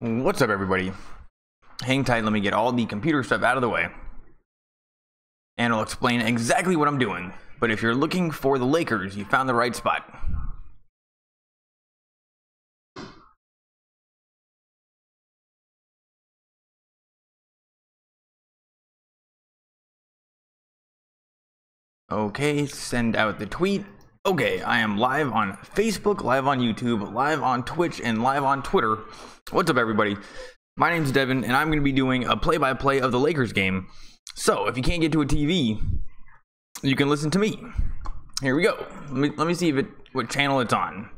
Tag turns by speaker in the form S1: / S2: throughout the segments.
S1: What's up, everybody? Hang tight, let me get all the computer stuff out of the way, and I'll explain exactly what I'm doing. But if you're looking for the Lakers, you found the right spot. Okay, send out the tweet. Okay, I am live on Facebook, live on YouTube, live on Twitch, and live on Twitter. What's up, everybody? My name's Devin, and I'm going to be doing a play-by-play of the Lakers game. So, if you can't get to a TV, you can listen to me. Here we go. Let me see what channel it's on.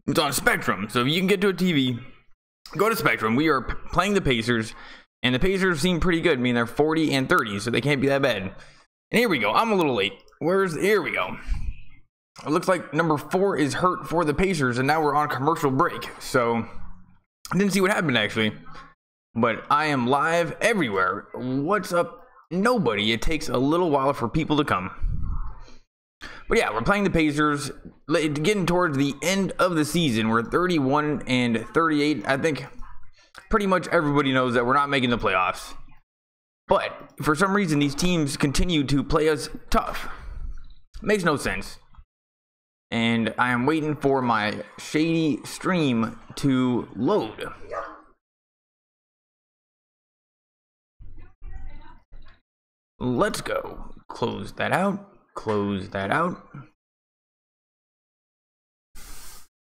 S1: It's on Spectrum, so if you can get to a TV, go to Spectrum. We are playing the Pacers, and the Pacers seem pretty good. I mean, they're 40 and 30, so they can't be that bad. And here we go. I'm a little late. Here we go. It looks like number 4 is hurt for the Pacers, and now we're on commercial break. So, I didn't see what happened, actually. But I am live everywhere. What's up, nobody? It takes a little while for people to come. But yeah, we're playing the Pacers. Getting towards the end of the season. We're 31 and 38. I think pretty much everybody knows that we're not making the playoffs. But for some reason, these teams continue to play us tough. Makes no sense. And I am waiting for my shady stream to load. Let's go. Close that out. Close that out.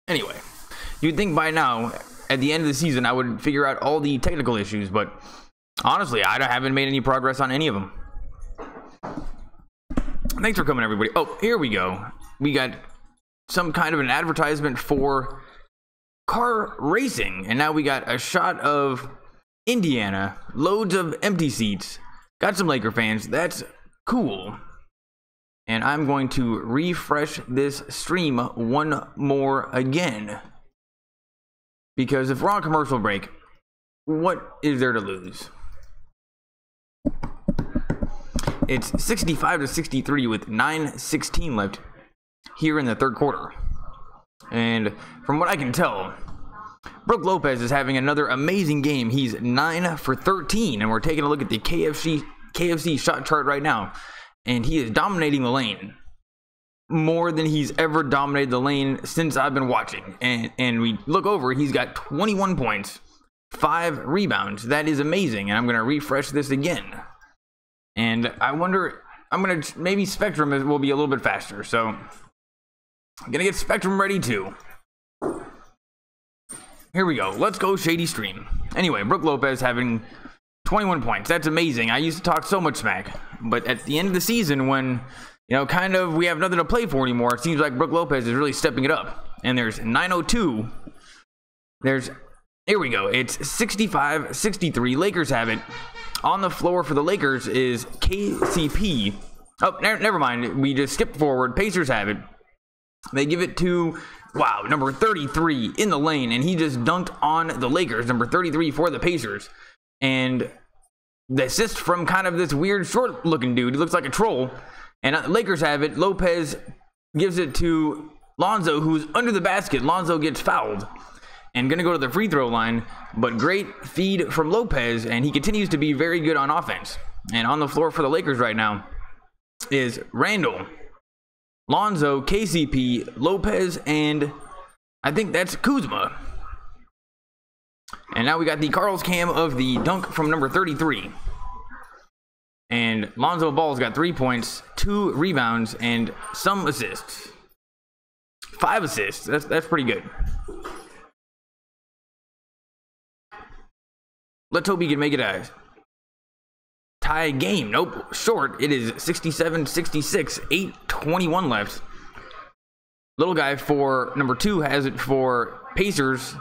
S1: Anyway, you'd think by now, at the end of the season, I would figure out all the technical issues, but honestly, I haven't made any progress on any of them. Thanks for coming, everybody. Oh, here we go. We got some kind of an advertisement for car racing, and now we got a shot of Indiana, loads of empty seats, got some Laker fans. That's cool. And I'm going to refresh this stream one more again, because if we're on commercial break, what is there to lose? It's 65-63 with 9:16 left here in the third quarter. And from what I can tell, Brook Lopez is having another amazing game. He's 9 for 13, and we're taking a look at the KFC shot chart right now. And he is dominating the lane more than he's ever dominated the lane since I've been watching. And we look over, he's got 21 points, 5 rebounds. That is amazing. And I'm going to refresh this again. And I wonder, maybe Spectrum will be a little bit faster. So I'm going to get Spectrum ready too. Here we go. Let's go shady stream. Anyway, Brook Lopez having 21 points. That's amazing. I used to talk so much smack. But at the end of the season, when, kind of we have nothing to play for anymore, it seems like Brook Lopez is really stepping it up. And there's 9:02. Here we go. It's 65-63. Lakers have it. On the floor for the Lakers is KCP. Oh, never mind. We just skipped forward. Pacers have it. They give it to, wow, number 33 in the lane. And he just dunked on the Lakers. Number 33 for the Pacers. And the assist from kind of this weird short-looking dude. He looks like a troll. And the Lakers have it. Lopez gives it to Lonzo, who's under the basket. Lonzo gets fouled and going to go to the free throw line. But great feed from Lopez, and he continues to be very good on offense. And on the floor for the Lakers right now is Randall, Lonzo, KCP, Lopez, and I think that's Kuzma. And now we got the Carl's cam of the dunk from number 33. And Lonzo Ball's got 3 points, 2 rebounds, and some assists. 5 assists. That's pretty good. Let's hope he can make it a tie game. Nope, short. It is 67-66, 8:21 left. Little guy for number 2 has it for Pacers.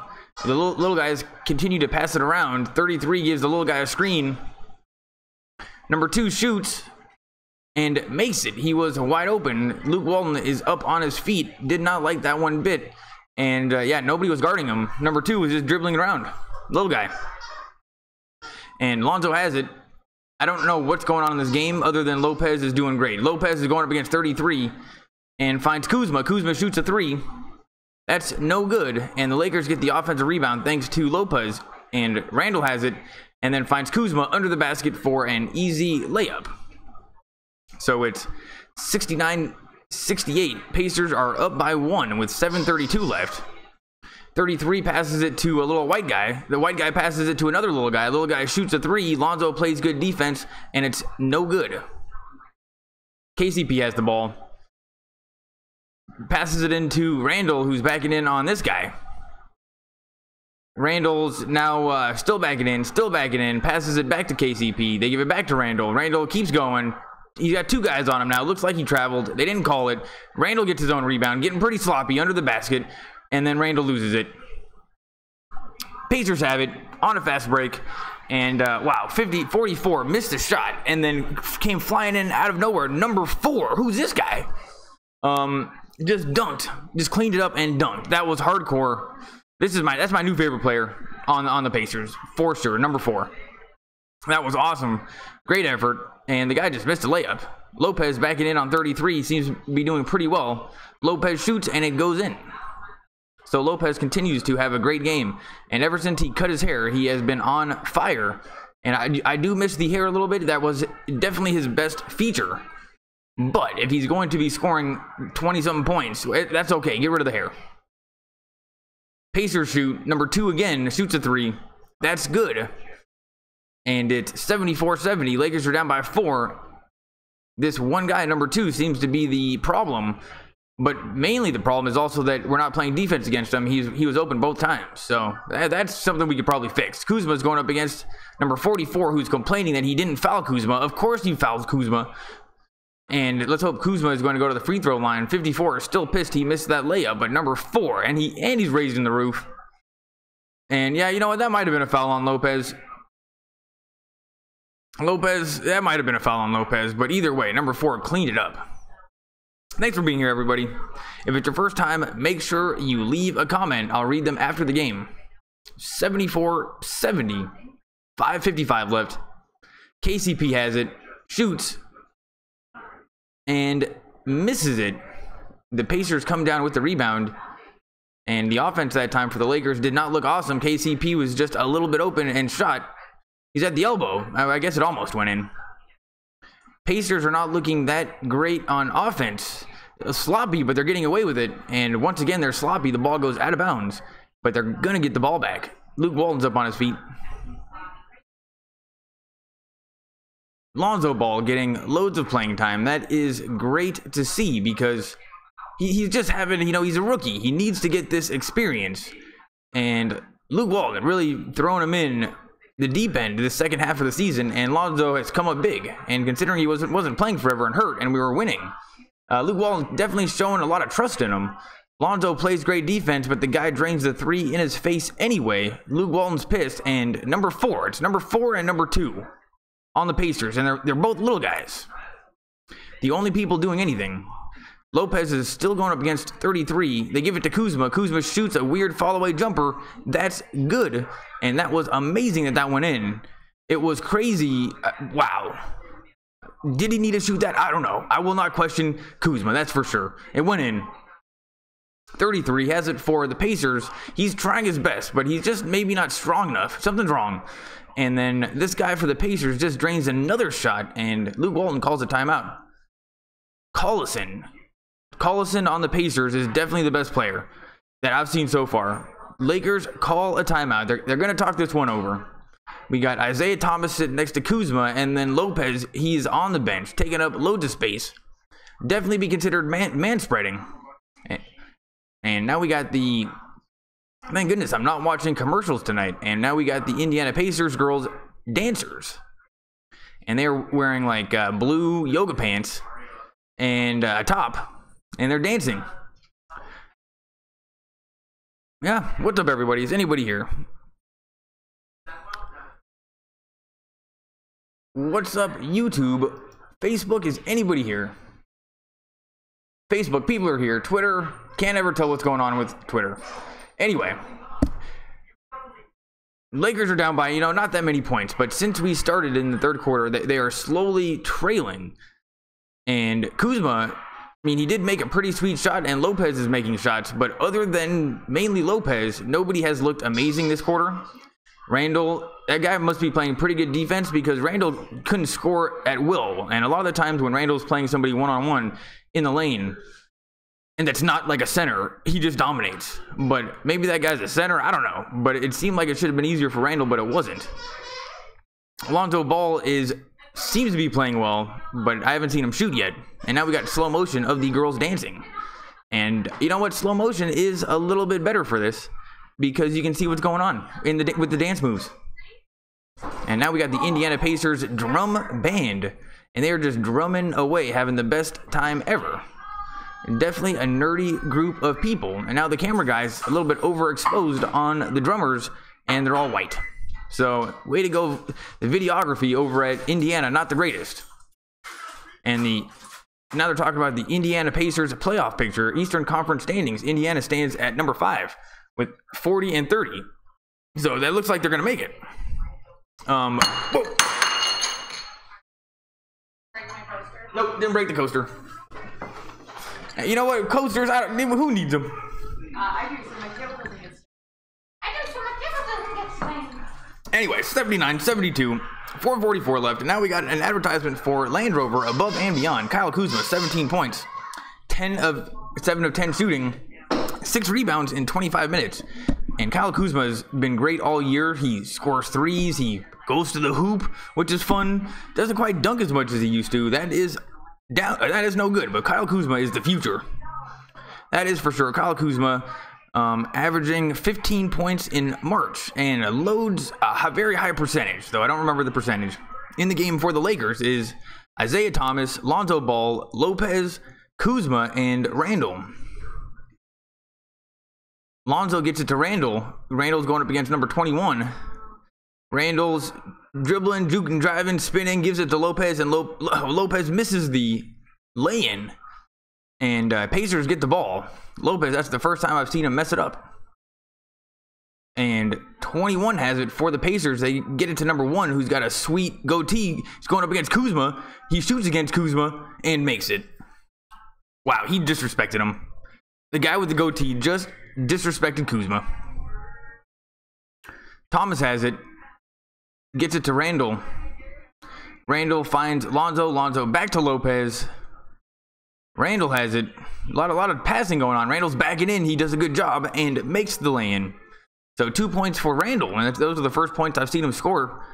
S1: The little guys continue to pass it around. 33 gives the little guy a screen. Number 2 shoots and makes it. He was wide open. Luke Walton is up on his feet. Did not like that one bit. And yeah, nobody was guarding him. Number 2 was just dribbling around. Little guy. And Lonzo has it. I don't know what's going on in this game other than Lopez is doing great. Lopez is going up against 33 and finds Kuzma. Kuzma shoots a 3. That's no good, and the Lakers get the offensive rebound thanks to Lopez, and Randall has it, and then finds Kuzma under the basket for an easy layup. So it's 69-68. Pacers are up by 1 with 7:32 left. 33 passes it to a little white guy. The white guy passes it to another little guy. Little guy shoots a 3. Lonzo plays good defense, and it's no good. KCP has the ball. Passes it into Randall, who's backing in on this guy. Randall's now still backing in, passes it back to KCP. They give it back to Randall. Randall keeps going. He's got 2 guys on him now. Looks like he traveled. They didn't call it. Randall gets his own rebound, getting pretty sloppy under the basket, and then Randall loses it. Pacers have it on a fast break, and wow, 50-44, missed a shot, and then came flying in out of nowhere. Number 4, who's this guy? Just dunked, just cleaned it up and dunked. That was hardcore. That's my new favorite player on the Pacers, for sure. Number 4. That was awesome. Great effort. And the guy just missed a layup. Lopez backing in on 33. Seems to be doing pretty well. Lopez shoots and it goes in. So Lopez continues to have a great game. And ever since he cut his hair, he has been on fire. And I do miss the hair a little bit. That was definitely his best feature. But if he's going to be scoring 20-something points, that's okay. Get rid of the hair. Pacers shoot. Number 2 again shoots a 3. That's good. And it's 74-70. Lakers are down by 4. This one guy, number 2, seems to be the problem. But mainly the problem is also that we're not playing defense against him. He was open both times. So that's something we could probably fix. Kuzma's going up against number 44, who's complaining that he didn't foul Kuzma. Of course he fouled Kuzma. And let's hope Kuzma is going to go to the free throw line. 54 is still pissed he missed that layup. But number 4, and he's raising the roof. And yeah, you know what? That might have been a foul on Lopez. That might have been a foul on Lopez. But either way, number 4 cleaned it up. Thanks for being here, everybody. If it's your first time, make sure you leave a comment. I'll read them after the game. 74-70. 5:55 left. KCP has it. Shoots. And misses it. The Pacers come down with the rebound. And the offense that time for the Lakers did not look awesome. KCP was just a little bit open and shot. He's at the elbow. I guess it almost went in. Pacers are not looking that great on offense. Sloppy, but they're getting away with it. And once again, they're sloppy. The ball goes out of bounds. But they're going to get the ball back. Luke Walton's up on his feet. Lonzo Ball getting loads of playing time. That is great to see because he's just having, he's a rookie. He needs to get this experience. And Luke Walton really throwing him in the deep end the second half of the season, and Lonzo has come up big. And considering he wasn't playing forever and hurt, and we were winning, Luke Walton definitely showing a lot of trust in him. Lonzo plays great defense, but the guy drains the 3 in his face anyway. Luke Walton's pissed, and number 4, it's number 4 and number 2 on the Pacers, and they're both little guys. The only people doing anything. Lopez is still going up against 33. They give it to Kuzma. Kuzma shoots a weird fall-away jumper. That's good. And that was amazing that went in. It was crazy. Wow. Did he need to shoot that? I don't know. I will not question Kuzma. That's for sure. It went in. 33 has it for the Pacers. He's trying his best, but he's just maybe not strong enough. Something's wrong. And then this guy for the Pacers just drains another shot, and Luke Walton calls a timeout. Collison on the Pacers is definitely the best player that I've seen so far. Lakers call a timeout. They're going to talk this one over. We got Isaiah Thomas sitting next to Kuzma, and then Lopez, he's on the bench, taking up loads of space. Definitely be considered man spreading. And now we got the... Thank goodness, I'm not watching commercials tonight. And now we got the Indiana Pacers girls dancers. And they're wearing like blue yoga pants and a top. And they're dancing. Yeah, what's up, everybody? Is anybody here? What's up, YouTube? Facebook, is anybody here? Facebook, people are here. Twitter, can't ever tell what's going on with Twitter. Anyway, Lakers are down by, not that many points. But since we started in the third quarter, they are slowly trailing. And Kuzma I mean, he did make a pretty sweet shot, and Lopez is making shots, but other than mainly Lopez, nobody has looked amazing this quarter. Randall, that guy must be playing pretty good defense because Randall couldn't score at will. And a lot of the times when Randall's playing somebody one-on-one in the lane, and that's not like a center, he just dominates. But maybe that guy's a center, I don't know. But it seemed like it should have been easier for Randall, but it wasn't. Lonzo Ball seems to be playing well, but I haven't seen him shoot yet. And now we got slow motion of the girls dancing. And you know what? Slow motion is a little bit better for this because you can see what's going on with the dance moves. And now we got the Indiana Pacers drum band, and they're just drumming away, having the best time ever. Definitely a nerdy group of people. And now the camera guy's a little bit overexposed on the drummers, and they're all white. So, way to go. The videography over at Indiana, not the greatest. And now they're talking about the Indiana Pacers playoff picture, Eastern Conference standings. Indiana stands at number 5 with 40 and 30. So that looks like they're going to make it. Whoa. Nope, didn't break the coaster. You know what? Coasters, who needs them?
S2: I do, so my kid doesn't get slain.
S1: Anyway, 79-72, 4:44 left, and now we got an advertisement for Land Rover Above and Beyond. Kyle Kuzma, 17 points, 7 of 10 shooting, 6 rebounds in 25 minutes. And Kyle Kuzma has been great all year. He scores threes, he goes to the hoop, which is fun. Doesn't quite dunk as much as he used to. That is no good, but Kyle Kuzma is the future. That is for sure. Kyle Kuzma averaging 15 points in March and loads a very high percentage, though I don't remember the percentage. In the game for the Lakers is Isaiah Thomas, Lonzo Ball, Lopez, Kuzma, and Randall. Lonzo gets it to Randall. Randall's going up against number 21. Randall's dribbling, juking, driving, spinning, gives it to Lopez, and Lopez misses the lay-in. And Pacers get the ball. Lopez, that's the first time I've seen him mess it up. And 21 has it for the Pacers. They get it to number 1, who's got a sweet goatee. He's going up against Kuzma. He shoots against Kuzma and makes it. Wow, he disrespected him. The guy with the goatee just disrespected Kuzma. Thomas has it. Gets it to Randall. Randall finds Lonzo. Lonzo back to Lopez. Randall has it. A lot of passing going on. Randall's backing in. He does a good job and makes the lay-in. So 2 points for Randall. And those are the first points I've seen him score.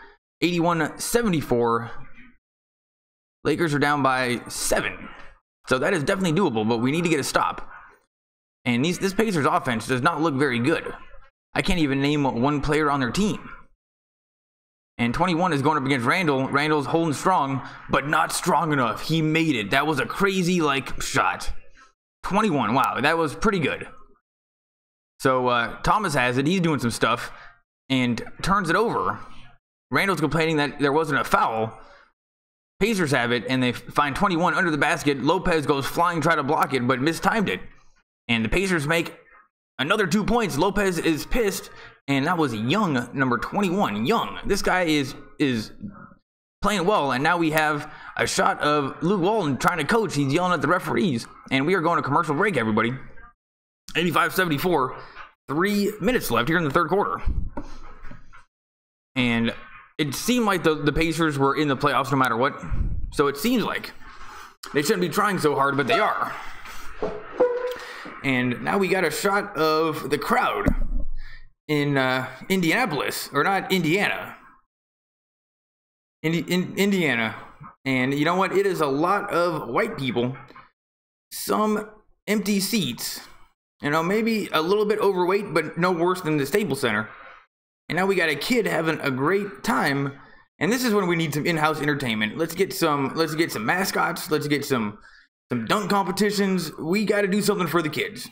S1: 81-74. Lakers are down by 7. So that is definitely doable, but we need to get a stop. And this Pacers offense does not look very good. I can't even name one player on their team. And 21 is going up against Randall. Randall's holding strong, but not strong enough. He made it. That was a crazy, shot. 21, wow, that was pretty good. So, Thomas has it. He's doing some stuff and turns it over. Randall's complaining that there wasn't a foul. Pacers have it, and they find 21 under the basket. Lopez goes flying, try to block it, but mistimed it. And the Pacers make another 2 points. Lopez is pissed. And that was Young, number 21. Young. This guy is playing well. And now we have a shot of Luke Walton trying to coach. He's yelling at the referees. And we are going to commercial break, everybody. 85-74. 3 minutes left here in the third quarter. And it seemed like the Pacers were in the playoffs no matter what. So it seems like they shouldn't be trying so hard, but they are. And now we got a shot of the crowd in Indianapolis, or not Indiana. Indiana. And you know what? It is a lot of white people. Some empty seats. You know, maybe a little bit overweight, but no worse than the Staples Center. And now we got a kid having a great time. And this is when we need some in-house entertainment. Let's get some mascots. Let's get some dunk competitions. We got to do something for the kids,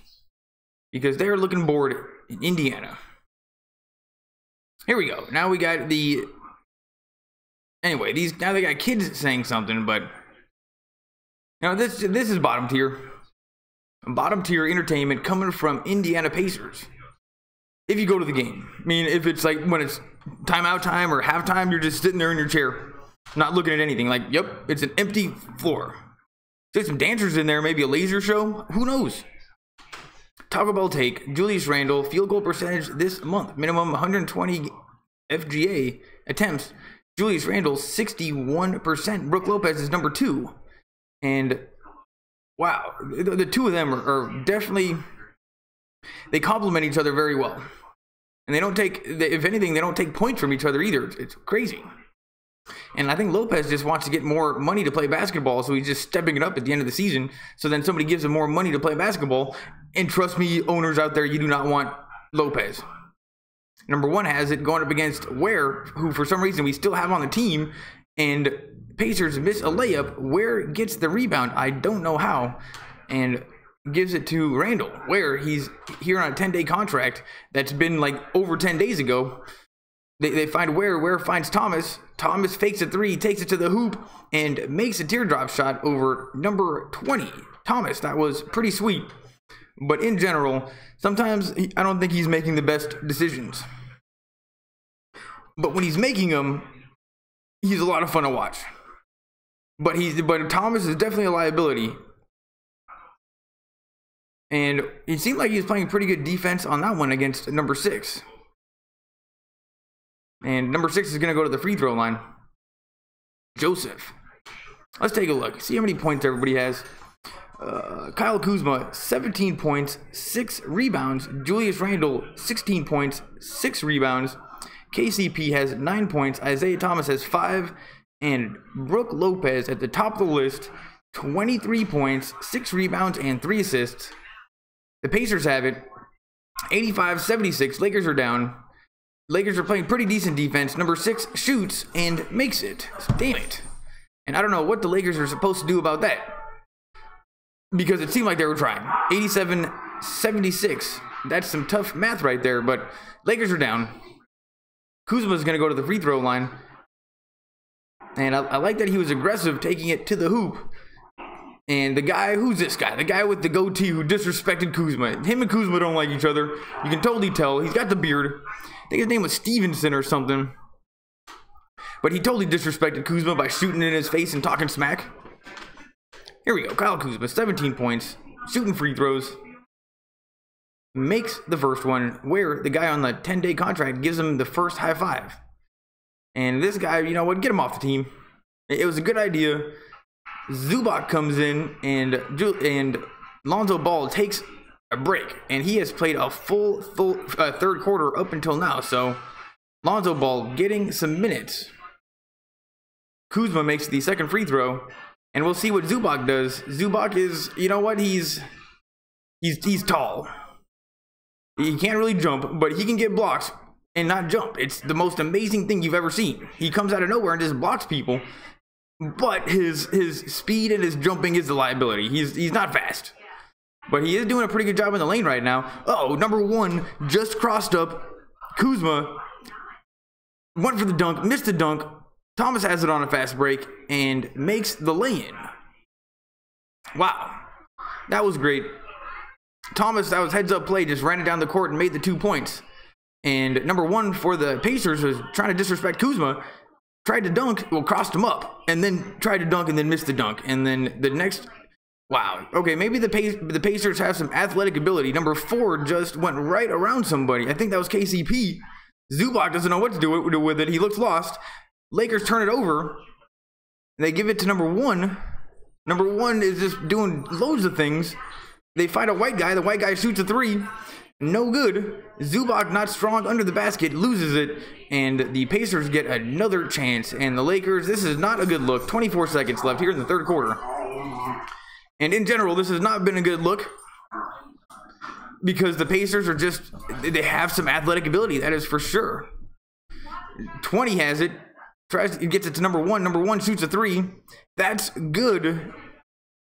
S1: because they're looking bored in Indiana. Here we go. Now we got anyway, now they got kids saying something, but you know, this is bottom tier. Bottom tier entertainment coming from Indiana Pacers. If you go to the game. I mean, if it's like when it's timeout time or halftime, you're just sitting there in your chair, not looking at anything. Like, yep, it's an empty floor. There's some dancers in there, maybe a laser show. Who knows? Taco Bell take Julius Randle, field goal percentage this month, minimum 120 FGA attempts. Julius Randle 61%. Brook Lopez is number 2, and wow, the two of them are definitely, they complement each other very well, and they don't take, if anything, they don't take points from each other either. It's crazy. And I think Lopez just wants to get more money to play basketball, so he's just stepping it up at the end of the season. So then somebody gives him more money to play basketball. And trust me, owners out there, you do not want Lopez. Number 1 has it going up against Ware, who for some reason we still have on the team. And Pacers miss a layup. Ware gets the rebound. I don't know how. And gives it to Randle. Ware, he's here on a 10-day contract that's been like over 10 days ago. They find Ware. Ware finds Thomas. Thomas fakes a 3, takes it to the hoop, and makes a teardrop shot over number 20. Thomas, that was pretty sweet. But in general, sometimes I don't think he's making the best decisions. But when he's making them, he's a lot of fun to watch. But Thomas is definitely a liability. And it seemed like he was playing pretty good defense on that one against number 6. And number 6 is going to go to the free throw line. Joseph. Let's take a look. See how many points everybody has. Kyle Kuzma, 17 points, 6 rebounds. Julius Randle, 16 points, 6 rebounds. KCP has 9 points. Isaiah Thomas has 5. And Brook Lopez at the top of the list, 23 points, 6 rebounds, and 3 assists. The Pacers have it, 85-76. Lakers are down. Lakers are playing pretty decent defense. Number 6 shoots and makes it. Damn it. And I don't know what the Lakers are supposed to do about that, because it seemed like they were trying. 87-76. That's some tough math right there, but Lakers are down. Kuzma's going to go to the free throw line. And I like that he was aggressive, taking it to the hoop. And the guy, who's this guy? The guy with the goatee who disrespected Kuzma. Him and Kuzma don't like each other. You can totally tell. He's got the beard. I think his name was Stevenson or something. But he totally disrespected Kuzma by shooting in his face and talking smack. Here we go. Kyle Kuzma, 17 points. Shooting free throws. Makes the first one, where the guy on the 10-day contract gives him the first high five. And this guy, you know what? Get him off the team. It was a good idea. Zubac comes in, and Lonzo Ball takes a break, and he has played a full third quarter up until now. So Lonzo Ball getting some minutes. Kuzma makes the second free throw, and we'll see what Zubac does. Zubac is, you know what? He's tall. He can't really jump, but he can get blocks and not jump. It's the most amazing thing you've ever seen. He comes out of nowhere and just blocks people. But his speed and his jumping is the liability. He's not fast. But he is doing a pretty good job in the lane right now. Oh, number 1 just crossed up. Kuzma went for the dunk, missed the dunk. Thomas has it on a fast break and makes the lay-in. Wow. That was great. Thomas, that was heads-up play, just ran it down the court and made the 2 points. And number 1 for the Pacers was trying to disrespect Kuzma. Tried to dunk, well, crossed him up, and then tried to dunk and then missed the dunk. And then the next, wow. Okay, maybe the Pacers have some athletic ability. Number 4 just went right around somebody. I think that was KCP. Zubac doesn't know what to do with it. He looks lost. Lakers turn it over. They give it to number 1. Number 1 is just doing loads of things. They find a white guy. The white guy shoots a 3. No good. Zubac, not strong under the basket, loses it, and the Pacers get another chance. And the Lakers, this is not a good look. 24 seconds left here in the third quarter. And in general, this has not been a good look, because the Pacers are just, they have some athletic ability, that is for sure. 20 has it, gets it to number 1. Number 1 shoots a 3. That's good.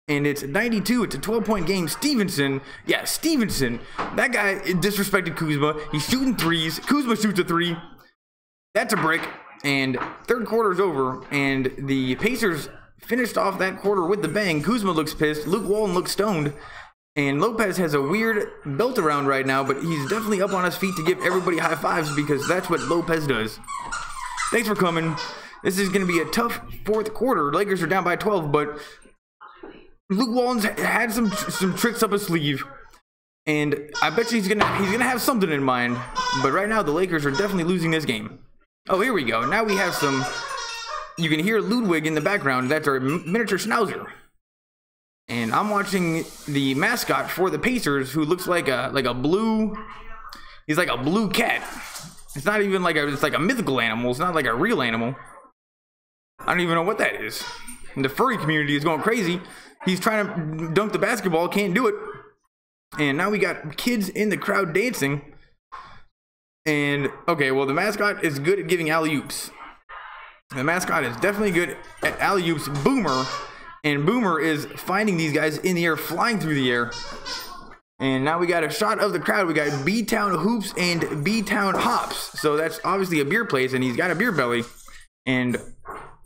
S1: And it's 92. It's a 12-point game. Stevenson. Yeah, Stevenson. That guy disrespected Kuzma. He's shooting 3s. Kuzma shoots a 3. That's a brick. And third quarter's over. And the Pacers finished off that quarter with the bang. Kuzma looks pissed. Luke Walton looks stoned. And Lopez has a weird belt around right now, but he's definitely up on his feet to give everybody high fives, because that's what Lopez does. Thanks for coming. This is going to be a tough fourth quarter. Lakers are down by 12, but Luke Walton's had some tricks up his sleeve, and I bet you he's gonna have something in mind. But right now, the Lakers are definitely losing this game. Oh, here we go. Now we have some. You can hear Ludwig in the background. That's our miniature Schnauzer. And I'm watching the mascot for the Pacers, who looks like a blue. He's like a blue cat. It's not even like it's like a mythical animal. It's not like a real animal. I don't even know what that is. And the furry community is going crazy. He's trying to dunk the basketball, can't do it. And now we got kids in the crowd dancing. And okay, well, the mascot is good at giving alley-oops. The mascot is definitely good at alley-oops. Boomer. And Boomer is finding these guys in the air, flying through the air. And now we got a shot of the crowd. We got B-Town Hoops and B-Town Hops. So that's obviously a beer place, and he's got a beer belly. And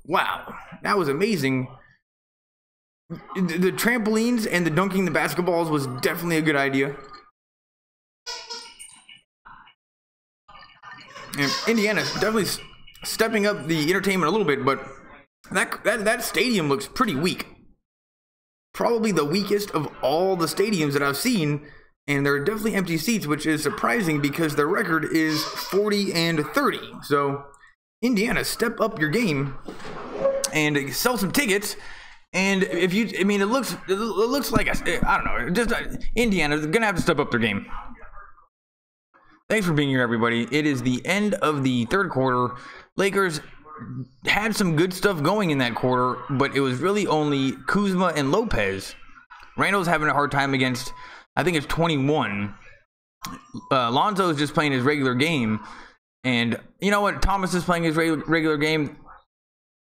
S1: wow, that was amazing. The trampolines and the dunking the basketballs was definitely a good idea. And Indiana's definitely stepping up the entertainment a little bit, but that stadium looks pretty weak. Probably the weakest of all the stadiums that I've seen, and there are definitely empty seats, which is surprising because their record is 40-30. So Indiana, step up your game and sell some tickets. And if you, I mean, it looks like I don't know, just Indiana's gonna have to step up their game. Thanks for being here, everybody. It is the end of the third quarter. Lakers had some good stuff going in that quarter, but it was really only Kuzma and Lopez. Randall's having a hard time against, I think it's 21. Lonzo is just playing his regular game. And you know what? Thomas is playing his regular game.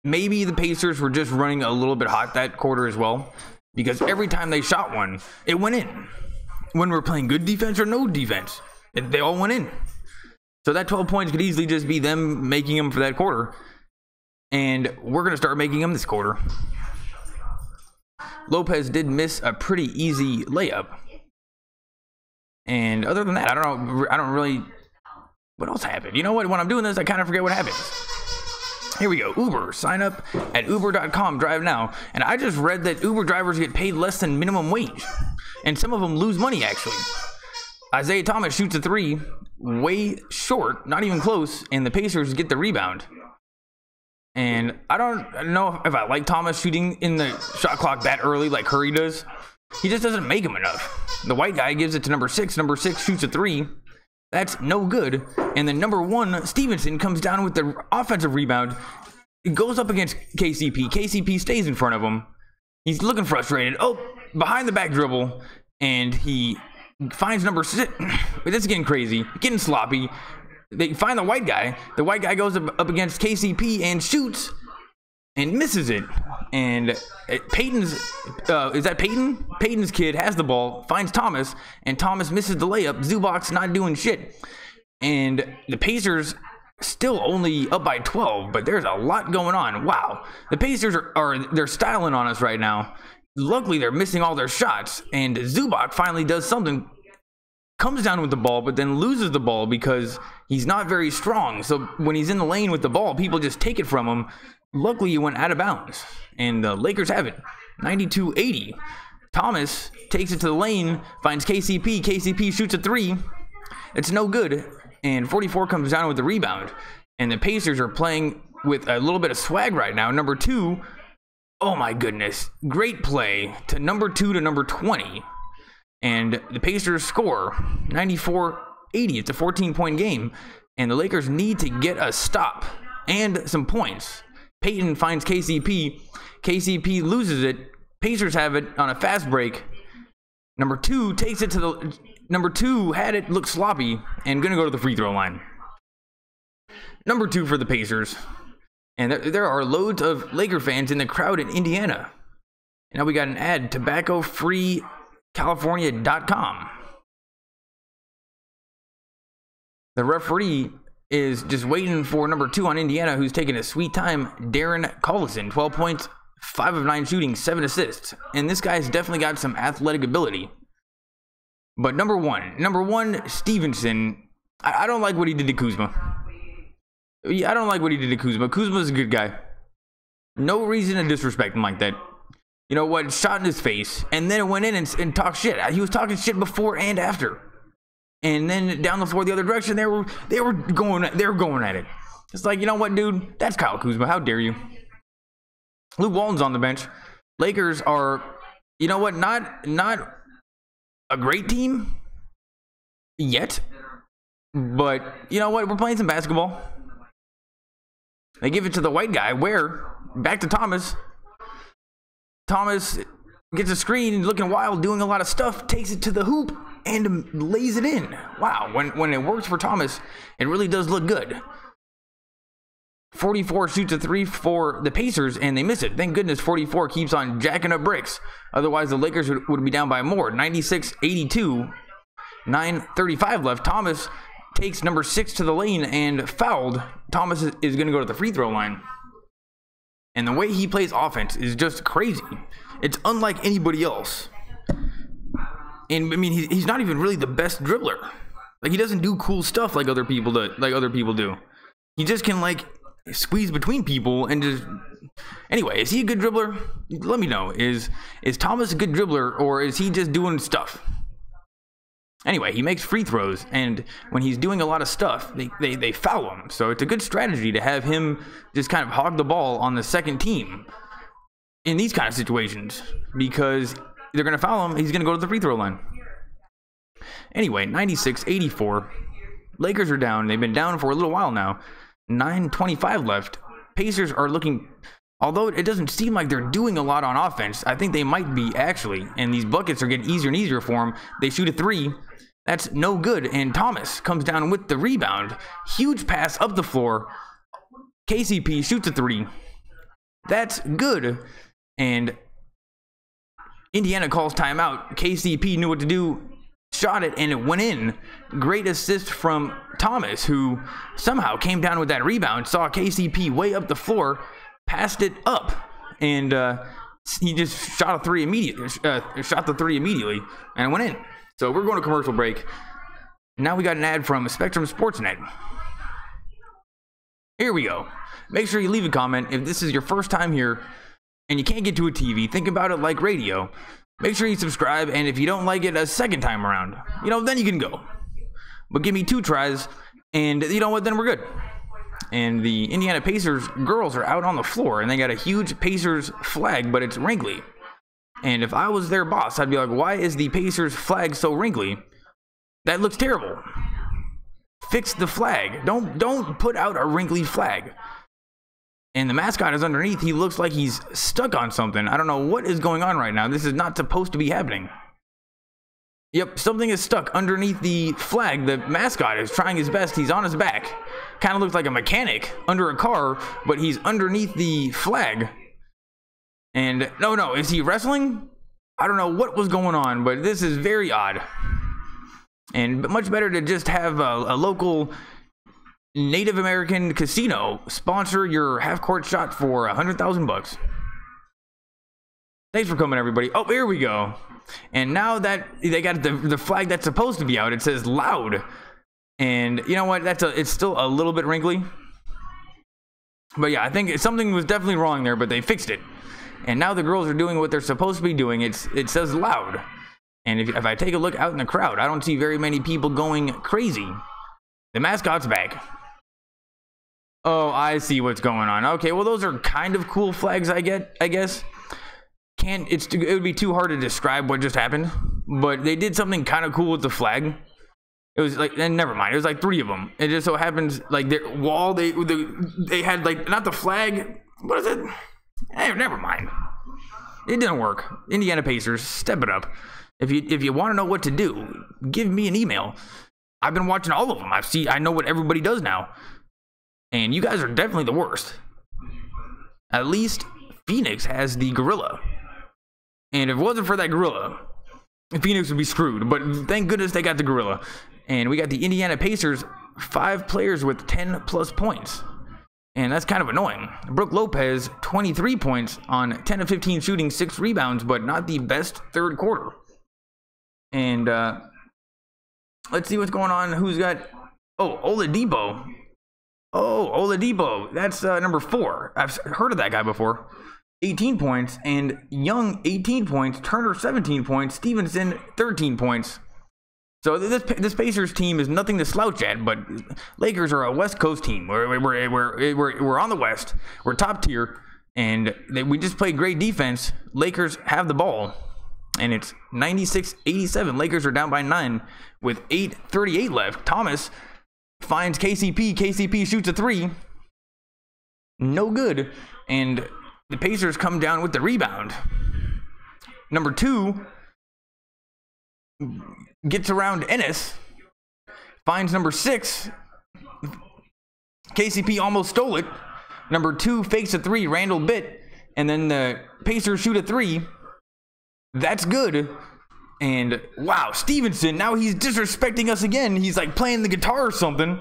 S1: Maybe the Pacers were just running a little bit hot that quarter as well, because every time they shot one, it went in. When we're playing good defense or no defense, they all went in. So that 12 points could easily just be them making them for that quarter. And we're going to start making them this quarter. Lopez did miss a pretty easy layup. And other than that, I don't really, what else happened? You know what? When I'm doing this, I kind of forget what happens. Here we go. Uber. Sign up at uber.com. Drive now. And I just read that Uber drivers get paid less than minimum wage. And some of them lose money, actually. Isaiah Thomas shoots a three, way short, not even close, and the Pacers get the rebound. And I don't know if I like Thomas shooting in the shot clock that early like Curry does. He just doesn't make them enough. The white guy gives it to number 6. Number 6 shoots a three. That's no good. And then number 1, Stevenson, comes down with the offensive rebound. It goes up against KCP. KCP stays in front of him. He's looking frustrated. Oh, behind the back dribble. And he finds number 6. This is getting crazy. Getting sloppy. They find the white guy. The white guy goes up against KCP and shoots and misses it. And Peyton's, is that Peyton? Peyton's kid has the ball, finds Thomas, and Thomas misses the layup. Zubac's not doing shit. And the Pacers still only up by 12, but there's a lot going on. Wow. The Pacers they're styling on us right now. Luckily, they're missing all their shots, and Zubac finally does something. Comes down with the ball, but then loses the ball because he's not very strong. So when he's in the lane with the ball, people just take it from him. Luckily, he went out of bounds, and the Lakers have it, 92-80. Thomas takes it to the lane, finds KCP. KCP shoots a three. It's no good, and 44 comes down with the rebound. And the Pacers are playing with a little bit of swag right now. Number 2, oh my goodness, great play to number 2 to number 20. And the Pacers score 94-80. It's a 14-point game. And the Lakers need to get a stop and some points. Peyton finds KCP. KCP loses it. Pacers have it on a fast break. Number 2 takes it to the... Number 2 had it look sloppy and going to go to the free throw line. Number 2 for the Pacers. And there are loads of Laker fans in the crowd in Indiana. And now we got an ad. TobaccoFreeCalifornia.com. The referee is just waiting for number 2 on Indiana, who's taking a sweet time. Darren Collison, 12 points, 5 of 9 shooting, 7 assists. And this guy's definitely got some athletic ability. But number one, Stevenson, I don't like what he did to Kuzma. Yeah, I don't like what he did to Kuzma. Kuzma's a good guy. No reason to disrespect him like that. you know what, shot in his face, and then went in and talked shit. He was talking shit before and after. And then down the floor the other direction, they were going at it. It's like, you know what, dude? That's Kyle Kuzma. How dare you? Luke Walton's on the bench. Lakers are, you know what, not a great team yet. But you know what? We're playing some basketball. They give it to the white guy. Where? Back to Thomas. Thomas gets a screen, looking wild, doing a lot of stuff, takes it to the hoop, and lays it in. Wow, when it works for Thomas, it really does look good. 44 shoots a 3 for the Pacers, and they miss it. Thank goodness 44 keeps on jacking up bricks. Otherwise, the Lakers would be down by more. 96-82, 9:35 left. Thomas takes number 6 to the lane and fouled. Thomas is going to go to the free throw line. And the way he plays offense is just crazy. It's unlike anybody else. And I mean, he's not even really the best dribbler. Like, he doesn't do cool stuff like other people do. He just can, like, squeeze between people and just... Anyway, is he a good dribbler? Let me know. Is Thomas a good dribbler, or is he just doing stuff? Anyway, he makes free throws, and when he's doing a lot of stuff, they foul him. So it's a good strategy to have him just kind of hog the ball on the second team in these kind of situations, because they're going to foul him. He's going to go to the free throw line. Anyway, 96-84. Lakers are down. They've been down for a little while now. 9:25 left. Pacers are looking... Although it doesn't seem like they're doing a lot on offense, I think they might be, actually. And these buckets are getting easier and easier for them. They shoot a 3. That's no good. And Thomas comes down with the rebound. Huge pass up the floor. KCP shoots a 3. That's good. And Indiana calls timeout. KCP knew what to do. Shot it, and it went in. Great assist from Thomas, who somehow came down with that rebound. Saw KCP way up the floor. Passed it up, and he just shot the 3 immediately, and went in. So we're going to commercial break. Now we got an ad from Spectrum Sportsnet. Here we go. Make sure you leave a comment if this is your first time here and you can't get to a TV. Think about it like radio. Make sure you subscribe, and if you don't like it a second time around, you know, then you can go. But give me 2 tries, and you know what, then we're good. And the Indiana Pacers girls are out on the floor, and they got a huge Pacers flag, but it's wrinkly. And if I was their boss, I'd be like, why is the Pacers flag so wrinkly? That looks terrible. Fix the flag. Don't put out a wrinkly flag. And the mascot is underneath. He looks like he's stuck on something. I don't know what is going on right now. This is not supposed to be happening. Yep, something is stuck underneath the flag. The mascot is trying his best. He's on his back. Kind of looks like a mechanic under a car, but he's underneath the flag. And no, is he wrestling? I don't know what was going on, but this is very odd. And much better to just have a local Native American casino sponsor your half-court shot for $100,000. Thanks for coming, everybody. Oh, here we go. And now that they got the flag that's supposed to be out, it says loud. And you know what? It's still a little bit wrinkly. But yeah, I think something was definitely wrong there, but they fixed it. And now the girls are doing what they're supposed to be doing. It says loud. And if I take a look out in the crowd, I don't see very many people going crazy. The mascot's back. Oh, I see what's going on. Okay, well, those are kind of cool flags, I guess. It would be too hard to describe what just happened, but they did something kind of cool with the flag. It was like, and never mind, it was like 3 of them. It just so happens, like, their wall, they had, like, not the flag, what is it? Never mind. It didn't work. Indiana Pacers, step it up. If you want to know what to do, give me an email. I've been watching all of them. I know what everybody does now. And you guys are definitely the worst. At least Phoenix has the gorilla. And if it wasn't for that gorilla, Phoenix would be screwed. But thank goodness they got the gorilla. And we got the Indiana Pacers, 5 players with 10+ points. And that's kind of annoying. Brooke Lopez, 23 points on 10 of 15 shooting, 6 rebounds, but not the best third quarter. And let's see what's going on. Who's got... Oh, Oladipo. Oh, Oladipo. That's number 4. I've heard of that guy before. 18 points, and Young 18 points, Turner 17 points, Stevenson 13 points. So this Pacers team is nothing to slouch at, but Lakers are a West Coast team. We're on the West. We're top tier, and we just play great defense. Lakers have the ball, and it's 96-87. Lakers are down by 9 with 8:38 left. Thomas finds KCP. KCP shoots a 3. No good. And the Pacers come down with the rebound. Number 2 gets around Ennis. Finds number 6. KCP almost stole it. Number 2 fakes a 3. Randall bit. And then the Pacers shoot a 3. That's good. And wow, Stevenson, now he's disrespecting us again. He's like playing the guitar or something.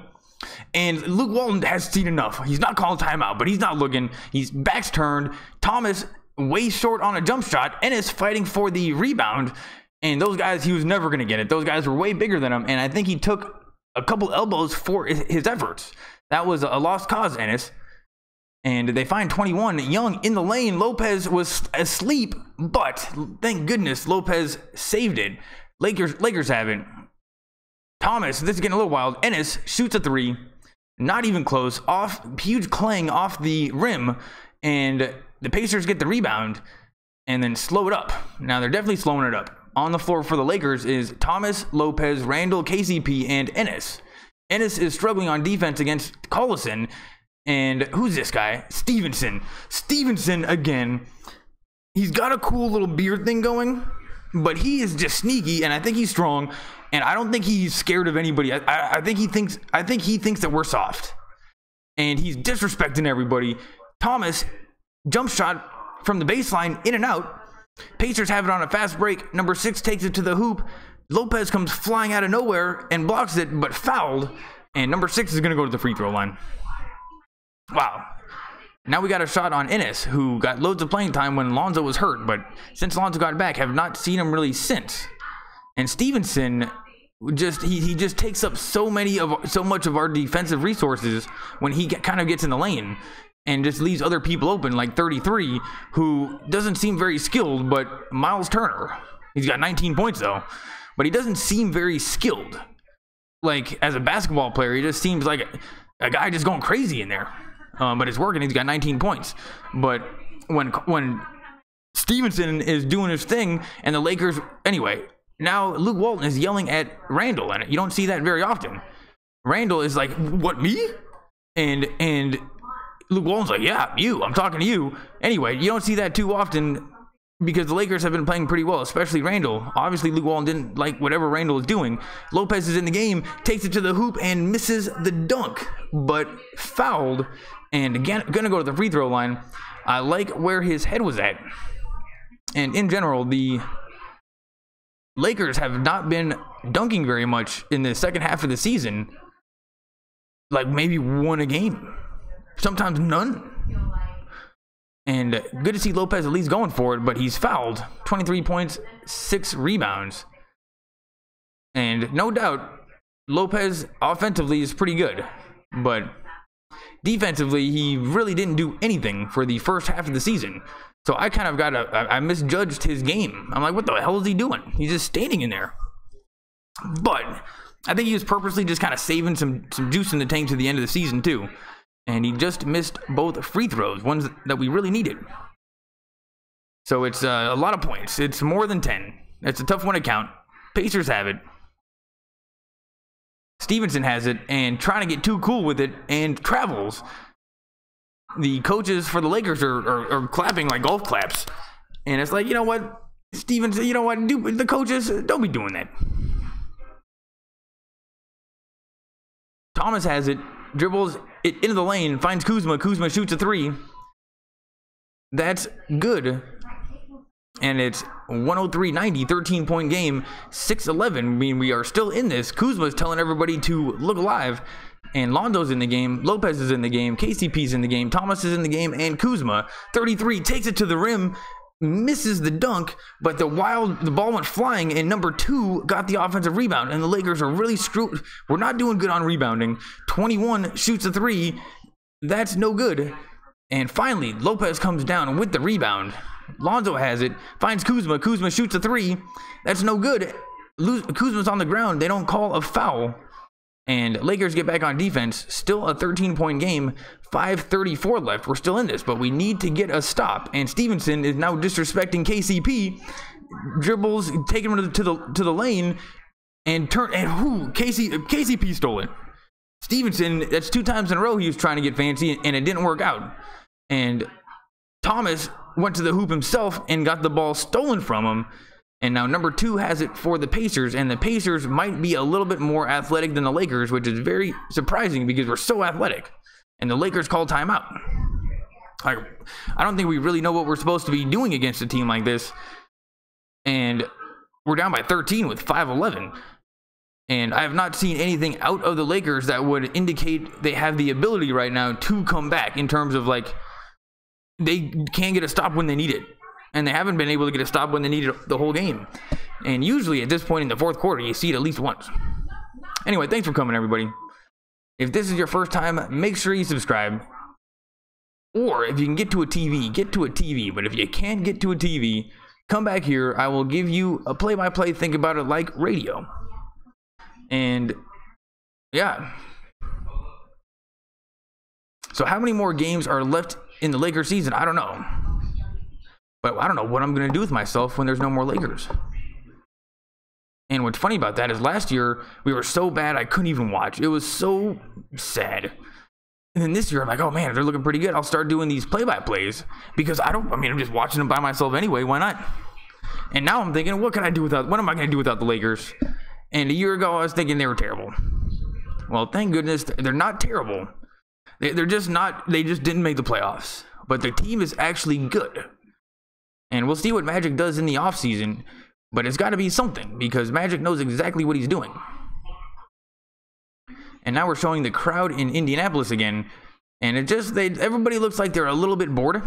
S1: And Luke Walton has seen enough. He's not calling timeout, but he's not looking. He's back's turned. Thomas way short on a jump shot. Ennis fighting for the rebound. And those guys, he was never going to get it. Those guys were way bigger than him. And I think he took a couple elbows for his efforts. That was a lost cause, Ennis. And they find 21. Young in the lane. Lopez was asleep, but thank goodness Lopez saved it. Lakers have it. Thomas, this is getting a little wild. Ennis shoots a 3. Not even close. Off, huge clang off the rim. And the Pacers get the rebound and then slow it up. Now they're definitely slowing it up. On the floor for the Lakers is Thomas, Lopez, Randall, KCP, and Ennis. Ennis is struggling on defense against Collison. And who's this guy? Stevenson. Stevenson again. He's got a cool little beard thing going, but he is just sneaky, and I think he's strong, and I don't think he's scared of anybody. I think he thinks that we're soft, and he's disrespecting everybody. Thomas jump shot from the baseline, in and out. Pacers have it on a fast break. Number 6 takes it to the hoop. Lopez comes flying out of nowhere and blocks it, but fouled. And number 6 is going to go to the free throw line. Wow. Now we got a shot on Ennis, who got loads of playing time when Lonzo was hurt, but since Lonzo got back, have not seen him really since. And Stevenson he just takes up so much of our defensive resources when he kind of gets in the lane and just leaves other people open, like 33, who doesn't seem very skilled, but Miles Turner. He's got 19 points though, but he doesn't seem very skilled. Like as a basketball player, he just seems like a guy just going crazy in there. But it's working. He's got 19 points. But when Stevenson is doing his thing and the Lakers, anyway, now Luke Walton is yelling at Randall, and you don't see that very often. Randall is like, "What, me?" And Luke Walton's like, "Yeah, you. I'm talking to you." Anyway, you don't see that too often because the Lakers have been playing pretty well, especially Randall. Obviously, Luke Walton didn't like whatever Randall is doing. Lopez is in the game, takes it to the hoop, and misses the dunk, but fouled. And again, gonna go to the free throw line. I like where his head was at. And in general, the Lakers have not been dunking very much in the second half of the season. Like maybe one a game. Sometimes none. And good to see Lopez at least going for it, but he's fouled. 23 points, 6 rebounds. And no doubt, Lopez offensively is pretty good. But defensively, he really didn't do anything for the first half of the season. So I kind of I misjudged his game. I'm like, what the hell is he doing? He's just standing in there. But I think he was purposely just kind of saving some juice in the tank to the end of the season too. And he just missed both free throws, ones that we really needed. So it's a lot of points. It's more than 10. It's a tough one to count. Pacers have it. Stevenson has it and trying to get too cool with it and travels. The coaches for the Lakers are clapping like golf claps. And it's like, you know what, Stevenson, you know what, the coaches, don't be doing that. Thomas has it, dribbles it into the lane, finds Kuzma. Kuzma shoots a 3. That's good. And it's 103-90, 13-point game, 6-11. I mean, we are still in this. Kuzma's telling everybody to look alive. And Lonzo's in the game. Lopez is in the game. KCP's in the game. Thomas is in the game. And Kuzma, 33, takes it to the rim, misses the dunk, but the ball went flying, and number 2 got the offensive rebound. And the Lakers are really screwed. We're not doing good on rebounding. 21 shoots a 3. That's no good. And finally, Lopez comes down with the rebound. Lonzo has it, finds Kuzma. Kuzma shoots a three. That's no good. Kuzma's on the ground. They don't call a foul. And Lakers get back on defense. Still a 13-point game. 5:34 left. We're still in this, but we need to get a stop. And Stevenson is now disrespecting KCP. Dribbles, taking him to the lane, and KCP stole it. Stevenson, that's 2 times in a row he was trying to get fancy, and it didn't work out. And Thomas went to the hoop himself and got the ball stolen from him. And now number 2 has it for the Pacers, and the Pacers might be a little bit more athletic than the Lakers, which is very surprising because we're so athletic. And the Lakers call timeout. I don't think we really know what we're supposed to be doing against a team like this. And we're down by 13 with 5:11. And I have not seen anything out of the Lakers that would indicate they have the ability right now to come back in terms of, like, they can't get a stop when they need it. And they haven't been able to get a stop when they need it the whole game. And usually at this point in the fourth quarter, you see it at least once. Anyway, thanks for coming, everybody. If this is your first time, make sure you subscribe. Or if you can get to a TV, get to a TV. But if you can't get to a TV, come back here. I will give you a play-by-play, think about it like radio. And yeah. So how many more games are left in the Lakers season? I don't know. But I don't know what I'm going to do with myself when there's no more Lakers. And what's funny about that is last year, we were so bad I couldn't even watch. It was so sad. And then this year, I'm like, oh man, they're looking pretty good. I'll start doing these play-by-plays because I'm just watching them by myself anyway. Why not? And now I'm thinking, what am I going to do without the Lakers? And a year ago, I was thinking they were terrible. Well, thank goodness they're not terrible. They're just not, they just didn't make the playoffs. But their team is actually good. And we'll see what Magic does in the offseason. But it's got to be something because Magic knows exactly what he's doing. And now we're showing the crowd in Indianapolis again. And everybody looks like they're a little bit bored.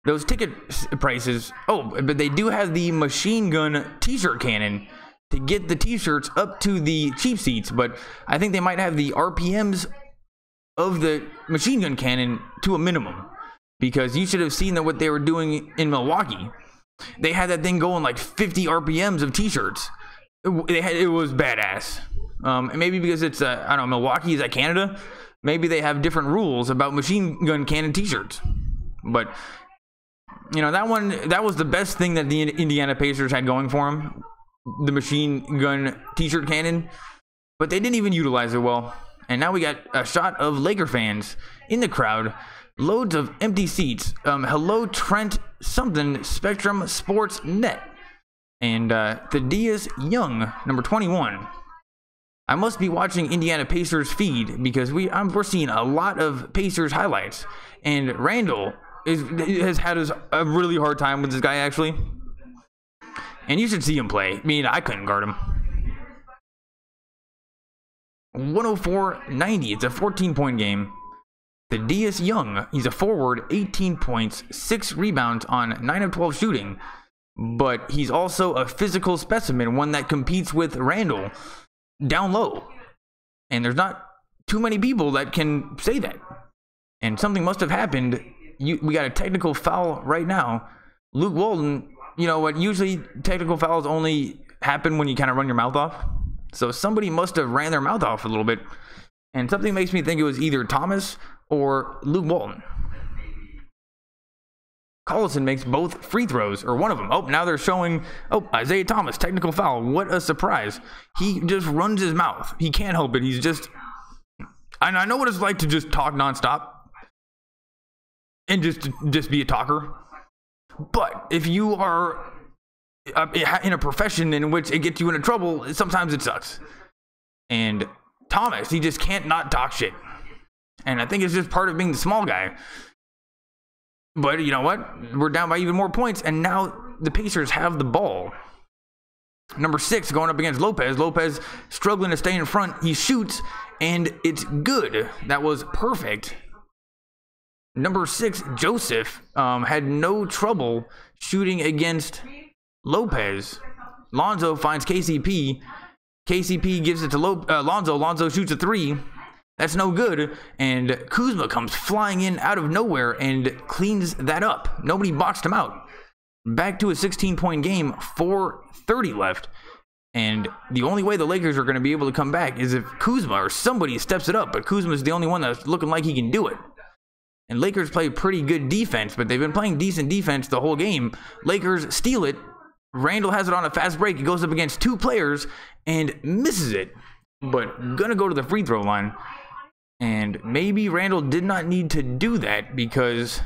S1: Those ticket prices, but they do have the machine gun t-shirt cannon to get the t-shirts up to the cheap seats. But I think they might have the RPMs of the machine gun cannon to a minimum. Because you should have seen what they were doing in Milwaukee. They had that thing going like 50 RPMs of t-shirts. It was badass. Maybe because it's, I don't know, Milwaukee, is that Canada? Maybe they have different rules about machine gun cannon t-shirts. But, you know, that was the best thing that the Indiana Pacers had going for them. The machine gun t-shirt cannon. But they didn't even utilize it well. And now we got a shot of Laker fans in the crowd. Loads of empty seats. Hello, Trent something, Spectrum Sports Net. And Thaddeus Young, number 21. I must be watching Indiana Pacers feed because we're seeing a lot of Pacers highlights. And Randall has had a really hard time with this guy, actually. And you should see him play. I mean, I couldn't guard him. 104-90. It's a 14-point game. Thaddeus Young, he's a forward, 18 points, 6 rebounds on 9 of 12 shooting. But he's also a physical specimen, one that competes with Randall down low. And there's not too many people that can say that. And something must have happened. We got a technical foul right now. Luke Walton, you know what, usually technical fouls only happen when you kind of run your mouth off. So somebody must have ran their mouth off a little bit. And something makes me think it was either Thomas or Luke Walton. Collison makes both free throws, or one of them. Oh, now they're showing, Isaiah Thomas, technical foul. What a surprise. He just runs his mouth. He can't help it. He's just, I know what it's like to just talk nonstop and just be a talker. But if you are in a profession in which it gets you into trouble, sometimes it sucks. And Thomas, he just can't not talk shit. And I think it's just part of being the small guy. But you know what? We're down by even more points, and now the Pacers have the ball. Number 6 going up against Lopez. Lopez struggling to stay in front. He shoots, and it's good. That was perfect. Number 6, Joseph, had no trouble shooting against Lopez. Lonzo finds KCP. KCP gives it to Lonzo. Lonzo shoots a 3. That's no good. And Kuzma comes flying in out of nowhere and cleans that up. Nobody boxed him out. Back to a 16-point game, 4:30 left. And the only way the Lakers are going to be able to come back is if Kuzma or somebody steps it up. But Kuzma's the only one that's looking like he can do it. And Lakers play pretty good defense, but they've been playing decent defense the whole game. Lakers steal it. Randall has it on a fast break. He goes up against two players and misses it. But gonna go to the free throw line. And maybe Randall did not need to do that, because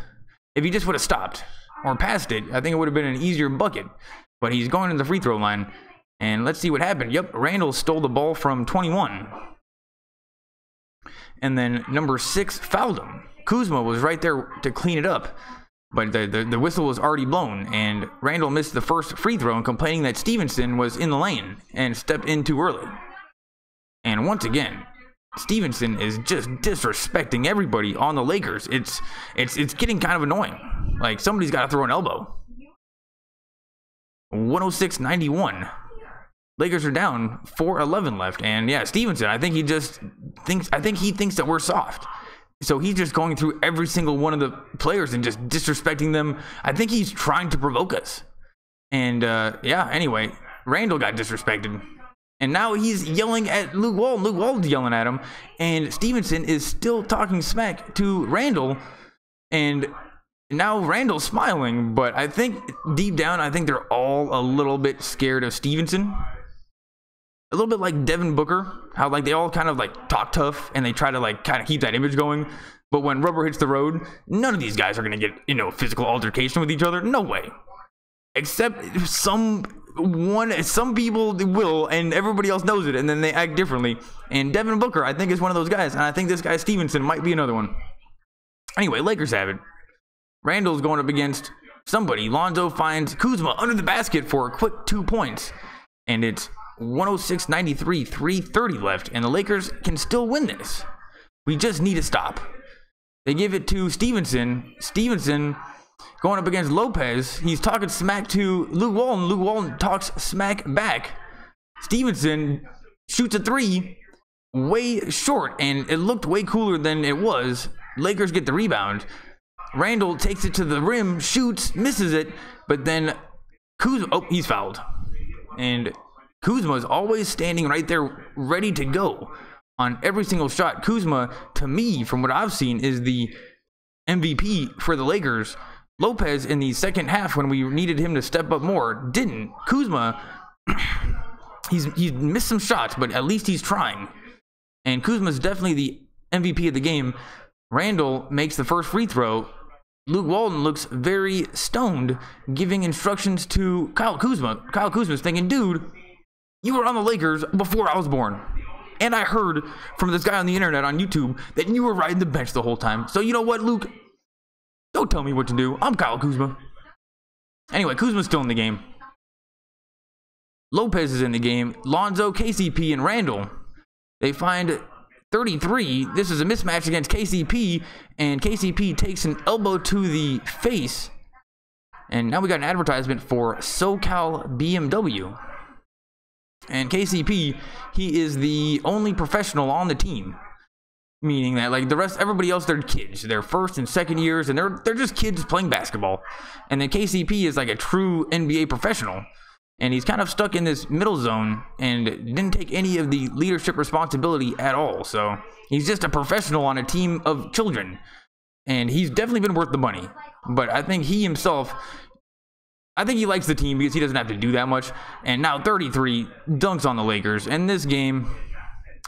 S1: if he just would have stopped or passed it, I think it would have been an easier bucket. But he's going to the free throw line. And let's see what happened. Yep, Randall stole the ball from 21. And then number 6 fouled him. Kuzma was right there to clean it up. But the whistle was already blown. And Randall missed the first free throw and complaining that Stevenson was in the lane and stepped in too early. And once again, Stevenson is just disrespecting everybody on the Lakers. It's getting kind of annoying. Like, somebody's got to throw an elbow. 106-91. Lakers are down, 4:11 left, and yeah, Stevenson, I think he thinks that we're soft. So he's just going through every single one of the players and just disrespecting them. I think he's trying to provoke us. And yeah, anyway, Randall got disrespected. And now he's yelling at Luke Walton. Luke Walton's yelling at him, and Stevenson is still talking smack to Randall. And now Randall's smiling, but I think deep down, I think they're all a little bit scared of Stevenson. A little bit like Devin Booker, how like they all kind of like talk tough and they try to like kind of keep that image going. But when rubber hits the road, none of these guys are going to get, you know, physical altercation with each other. No way. Except some people will, and everybody else knows it, and then they act differently. And Devin Booker, I think, is one of those guys, and I think this guy Stevenson might be another one. Anyway, Lakers have it. Randall's going up against somebody. Lonzo finds Kuzma under the basket for a quick 2 points. And it's 106-93, 3:30 left. And the Lakers can still win this. We just need to stop. They give it to Stevenson. Stevenson going up against Lopez. He's talking smack to Luke Walton. Luke Walton talks smack back. Stevenson shoots a 3 way short. And it looked way cooler than it was. Lakers get the rebound. Randall takes it to the rim, shoots, misses it, but then Kuzma, oh, he's fouled. And Kuzma is always standing right there ready to go on every single shot. Kuzma, to me, from what I've seen, is the MVP for the Lakers. Lopez, in the second half, when we needed him to step up more, didn't. Kuzma, he's missed some shots, but at least he's trying. And Kuzma's definitely the MVP of the game. Randall makes the first free throw. Luke Walton looks very stoned, giving instructions to Kyle Kuzma. Kyle Kuzma's thinking, dude, you were on the Lakers before I was born. And I heard from this guy on the internet on YouTube that you were riding the bench the whole time. So you know what, Luke? Don't tell me what to do. I'm Kyle Kuzma. Anyway, Kuzma's still in the game. Lopez is in the game. Lonzo, KCP, and Randall. They find 33. This is a mismatch against KCP, and KCP takes an elbow to the face. And now we got an advertisement for SoCal BMW. And KCP, he is the only professional on the team. Meaning that, like, the rest, everybody else, they're kids. They're first and second years, and they're just kids playing basketball. And then KCP is like a true NBA professional. And he's kind of stuck in this middle zone and didn't take any of the leadership responsibility at all. So he's just a professional on a team of children. And he's definitely been worth the money. But I think he himself, I think he likes the team because he doesn't have to do that much. And now 33 dunks on the Lakers. And this game,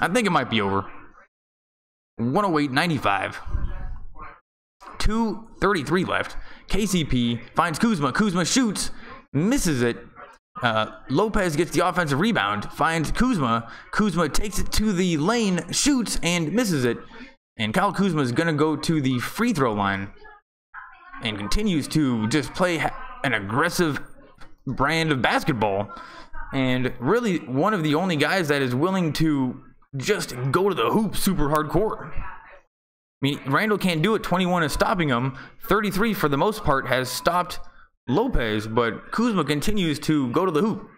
S1: I think it might be over. 108-95. 2:33 left. KCP finds Kuzma. Kuzma shoots, misses it. Lopez gets the offensive rebound, finds Kuzma. Kuzma takes it to the lane, shoots, and misses it. And Kyle Kuzma is going to go to the free throw line and continues to just play an aggressive brand of basketball. And really one of the only guys that is willing to just go to the hoop super hardcore. I mean, Randall can't do it. 21 is stopping him. 33 for the most part has stopped Lopez, but Kuzma continues to go to the hoop.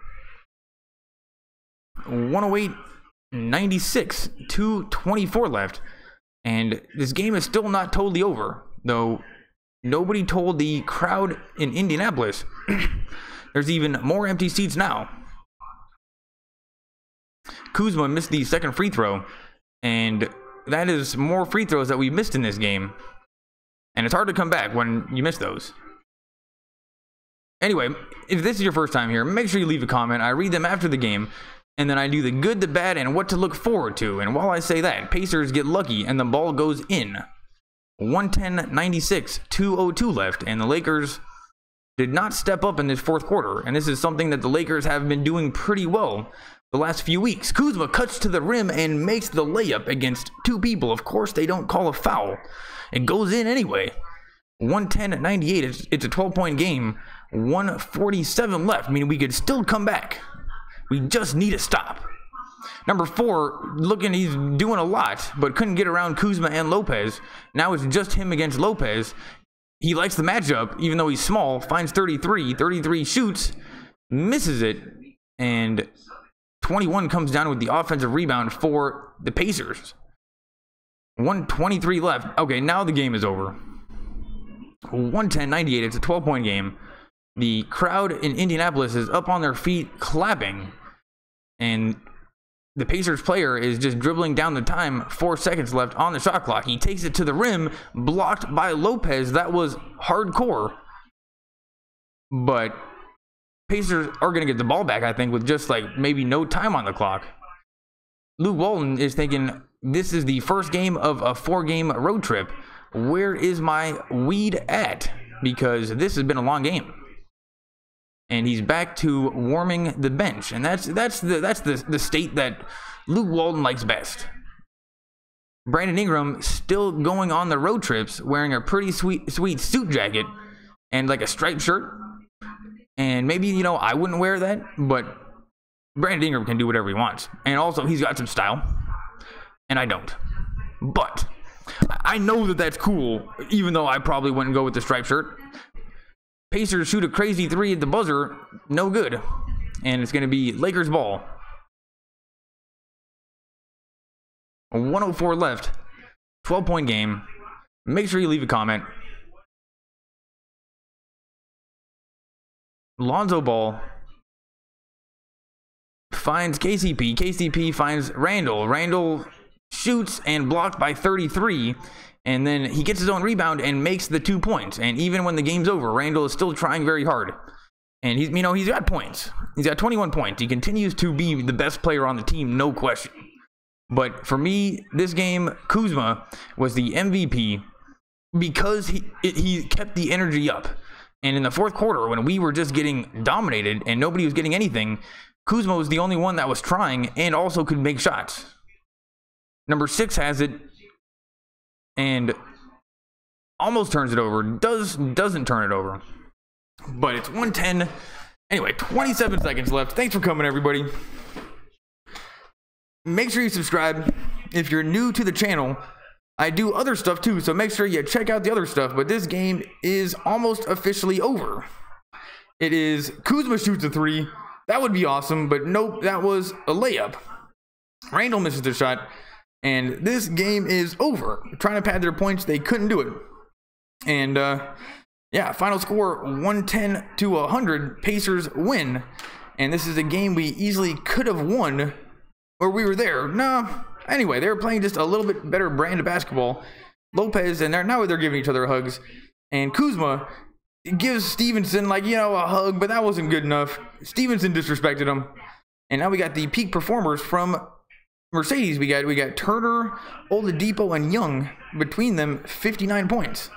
S1: 108-96, 2:24 left. And this game is still not totally over, though nobody told the crowd in Indianapolis there's even more empty seats now. Kuzma missed the second free throw, and that is more free throws that we missed in this game. And it's hard to come back when you miss those. Anyway, if this is your first time here, make sure you leave a comment. I read them after the game, and then I do the good, the bad, and what to look forward to. And while I say that, Pacers get lucky, and the ball goes in. 110-96, 2:02 left, and the Lakers did not step up in this fourth quarter. And this is something that the Lakers have been doing pretty well the last few weeks. Kuzma cuts to the rim and makes the layup against two people. Of course, they don't call a foul. It goes in anyway. 110-98, it's a 12-point game. 147 left, meaning we could still come back. We just need a stop. Number 4, looking, he's doing a lot, but couldn't get around Kuzma and Lopez. Now it's just him against Lopez. He likes the matchup, even though he's small. Finds 33 shoots, misses it, and 21 comes down with the offensive rebound for the Pacers. 1:23 left. Okay, now the game is over. 110-98, it's a 12-point game. The crowd in Indianapolis is up on their feet clapping, and the Pacers player is just dribbling down the time. 4 seconds left on the shot clock. He takes it to the rim, blocked by Lopez. That was hardcore. But Pacers are going to get the ball back, I think, with just like maybe no time on the clock. Luke Walton is thinking, this is the first game of a 4-game road trip. Where is my weed at? Because this has been a long game. And he's back to warming the bench, and that's the state that Luke Walton likes best. Brandon Ingram still going on the road trips, wearing a pretty sweet suit jacket and like a striped shirt. And maybe, you know, I wouldn't wear that, but Brandon Ingram can do whatever he wants. And also, he's got some style, and I don't. But I know that that's cool, even though I probably wouldn't go with the striped shirt. Pacers shoot a crazy 3 at the buzzer, no good. And it's going to be Lakers ball. 104 left, 12-point game. Make sure you leave a comment. Lonzo Ball finds KCP. KCP finds Randall. Randall shoots and blocked by 33. And then he gets his own rebound and makes the 2 points. And even when the game's over, Randall is still trying very hard. And he's got points. He's got 21 points. He continues to be the best player on the team, no question. But for me, this game, Kuzma was the MVP because he kept the energy up. And in the fourth quarter, when we were just getting dominated and nobody was getting anything, Kuzma was the only one that was trying and also could make shots. Number 6 has it and almost turns it over. Doesn't turn it over. But it's 110. Anyway, 27 seconds left. Thanks for coming, everybody. Make sure you subscribe if you're new to the channel. I do other stuff too, so make sure you check out the other stuff. But this game is almost officially over. It is Kuzma shoots a 3. That would be awesome, but nope, that was a layup. Randall misses the shot, and this game is over. Trying to pad their points, they couldn't do it. And yeah, final score 110-100. Pacers win. And this is a game we easily could have won, or we were there. No. Anyway, they were playing just a little bit better brand of basketball. Lopez, and now they're giving each other hugs. And Kuzma gives Stevenson, like, you know, a hug, but that wasn't good enough. Stevenson disrespected him. And now we got the peak performers from Mercedes. We got Turner, Oladipo, and Young. Between them, 59 points.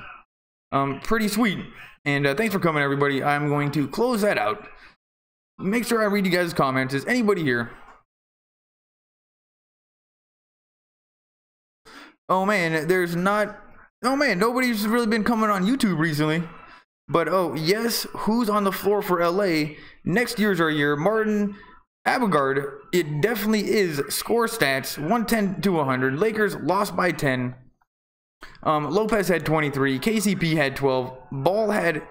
S1: Pretty sweet. And thanks for coming, everybody. I'm going to close that out. Make sure I read you guys' comments. Is anybody here? Oh man, there's not. Oh man, nobody's really been coming on YouTube recently. But oh yes, who's on the floor for LA? Next year's our year. Martin Abigard. It definitely is. Score stats 110-100. Lakers lost by 10. Lopez had 23. KCP had 12. Ball had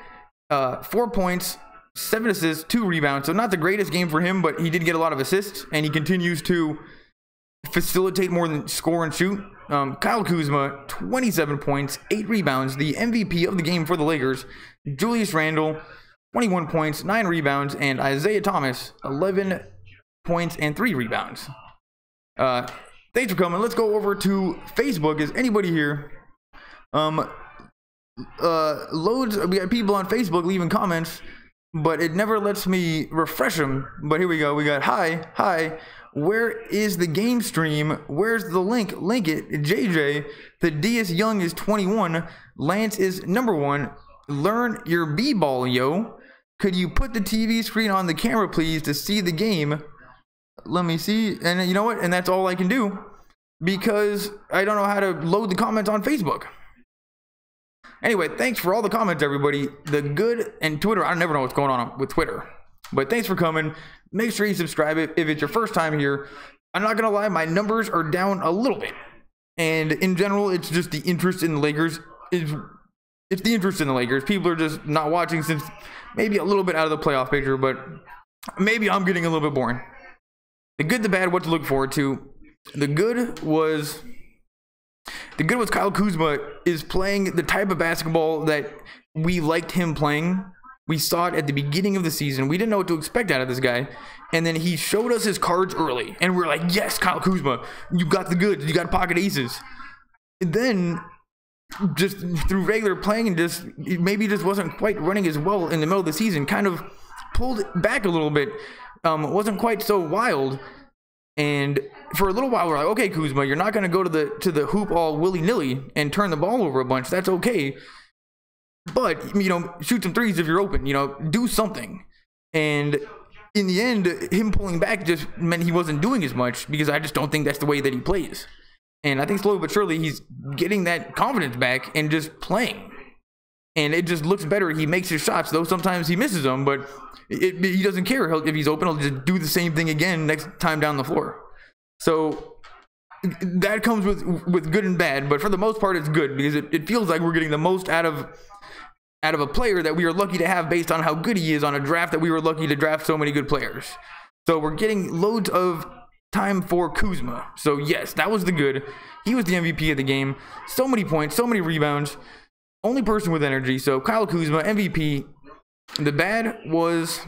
S1: 4 points, 7 assists, 2 rebounds. So not the greatest game for him, but he did get a lot of assists, and he continues to facilitate more than score and shoot. Kyle Kuzma, 27 points, 8 rebounds, the MVP of the game for the Lakers. Julius Randle, 21 points, 9 rebounds, and Isaiah Thomas, 11 points and 3 rebounds. Thanks for coming. Let's go over to Facebook. Is anybody here? Loads. We got people on Facebook leaving comments, but it never lets me refresh them. But here we go. We got hi. Where is the game stream? Where's the link? Link it. JJ. The DS Young is 21. Lance is number 1. Learn your b-ball, yo. Could you put the TV screen on the camera, please, to see the game? Let me see. And you know what? And that's all I can do because I don't know how to load the comments on Facebook. Anyway, thanks for all the comments, everybody. The good and Twitter. I never know what's going on with Twitter. But thanks for coming. Make sure you subscribe if it's your first time here. I'm not going to lie, my numbers are down a little bit. And in general, it's just the interest in the Lakers. It's the interest in the Lakers. People are just not watching since maybe a little bit out of the playoff picture, but maybe I'm getting a little bit boring. The good, the bad, what to look forward to. The good was Kyle Kuzma is playing the type of basketball that we liked him playing. We saw it at the beginning of the season. We didn't know what to expect out of this guy. And then he showed us his cards early. And we're like, yes, Kyle Kuzma, you got the goods. You got pocket aces. And then just through regular playing and just maybe just wasn't quite running as well in the middle of the season. Kind of pulled back a little bit. Wasn't quite so wild. And for a little while, we're like, okay, Kuzma, you're not going to go to the hoop all willy-nilly and turn the ball over a bunch. That's okay. But, you know, shoot some threes if you're open, you know, do something. And in the end, him pulling back just meant he wasn't doing as much because I just don't think that's the way that he plays. And I think slowly but surely he's getting that confidence back and just playing. And it just looks better. He makes his shots, though sometimes he misses them, but he doesn't care. If he's open, he'll just do the same thing again next time down the floor. So that comes with good and bad, but for the most part, it's good because it feels like we're getting the most out of a player that we are lucky to have based on how good he is on a draft that we were lucky to draft so many good players. So we're getting loads of time for Kuzma. So yes, that was the good. He was the MVP of the game. So many points, so many rebounds. Only person with energy. So Kyle Kuzma, MVP. The bad was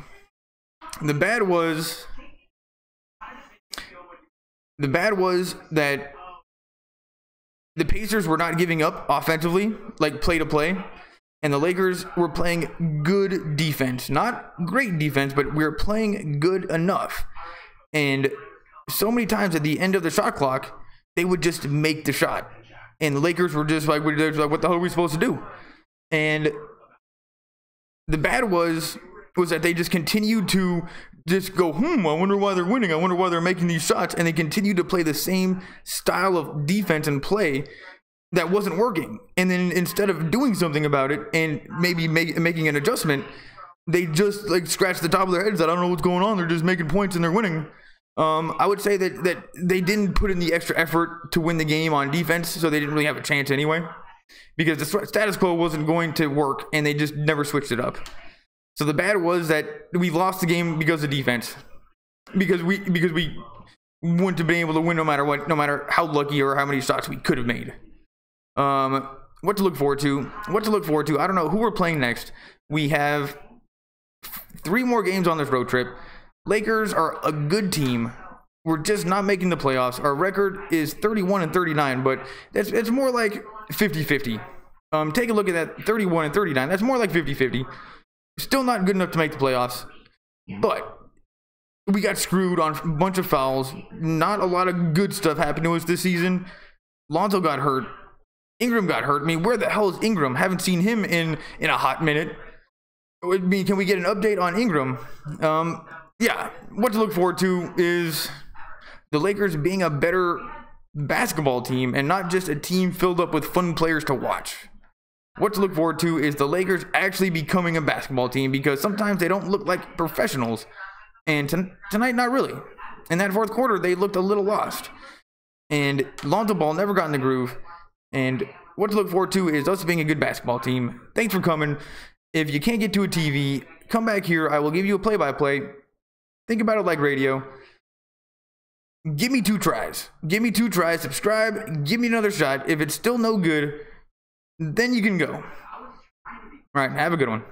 S1: that the Pacers were not giving up offensively, like play to play. And the Lakers were playing good defense. Not great defense, but we were playing good enough. And so many times at the end of the shot clock, they would just make the shot. And the Lakers were just like, what the hell are we supposed to do? And the bad was that they just continued to just go, I wonder why they're winning. I wonder why they're making these shots. And they continued to play the same style of defense and play that wasn't working. And then instead of doing something about it and maybe making an adjustment, they just like scratch the top of their heads that I don't know what's going on. They're just making points and they're winning. I would say that they didn't put in the extra effort to win the game on defense, so they didn't really have a chance anyway, because the status quo wasn't going to work, and they just never switched it up. So the bad was that we lost the game because of defense, because we wouldn't have been able to win no matter what, no matter how lucky or how many shots we could have made. What to look forward to? I don't know who we're playing next. We have 3 more games on this road trip. Lakers are a good team. We're just not making the playoffs. Our record is 31-39, but it's more like 50-50. Take a look at that 31-39. That's more like 50-50. Still not good enough to make the playoffs, but we got screwed on a bunch of fouls. Not a lot of good stuff happened to us this season. Lonzo got hurt. Ingram got hurt. I mean, where the hell is Ingram? Haven't seen him in a hot minute. I mean, can we get an update on Ingram? Yeah, what to look forward to is the Lakers being a better basketball team and not just a team filled up with fun players to watch. What to look forward to is the Lakers actually becoming a basketball team, because sometimes they don't look like professionals. And tonight, not really. In that fourth quarter, they looked a little lost. And Lonzo Ball never got in the groove. And what to look forward to is us being a good basketball team. Thanks for coming. If you can't get to a TV, come back here. I will give you a play-by-play. Think about it like radio. give me 2 tries. Give me 2 tries. Subscribe. Give me another shot. If it's still no good, then you can go. All right. Have a good one.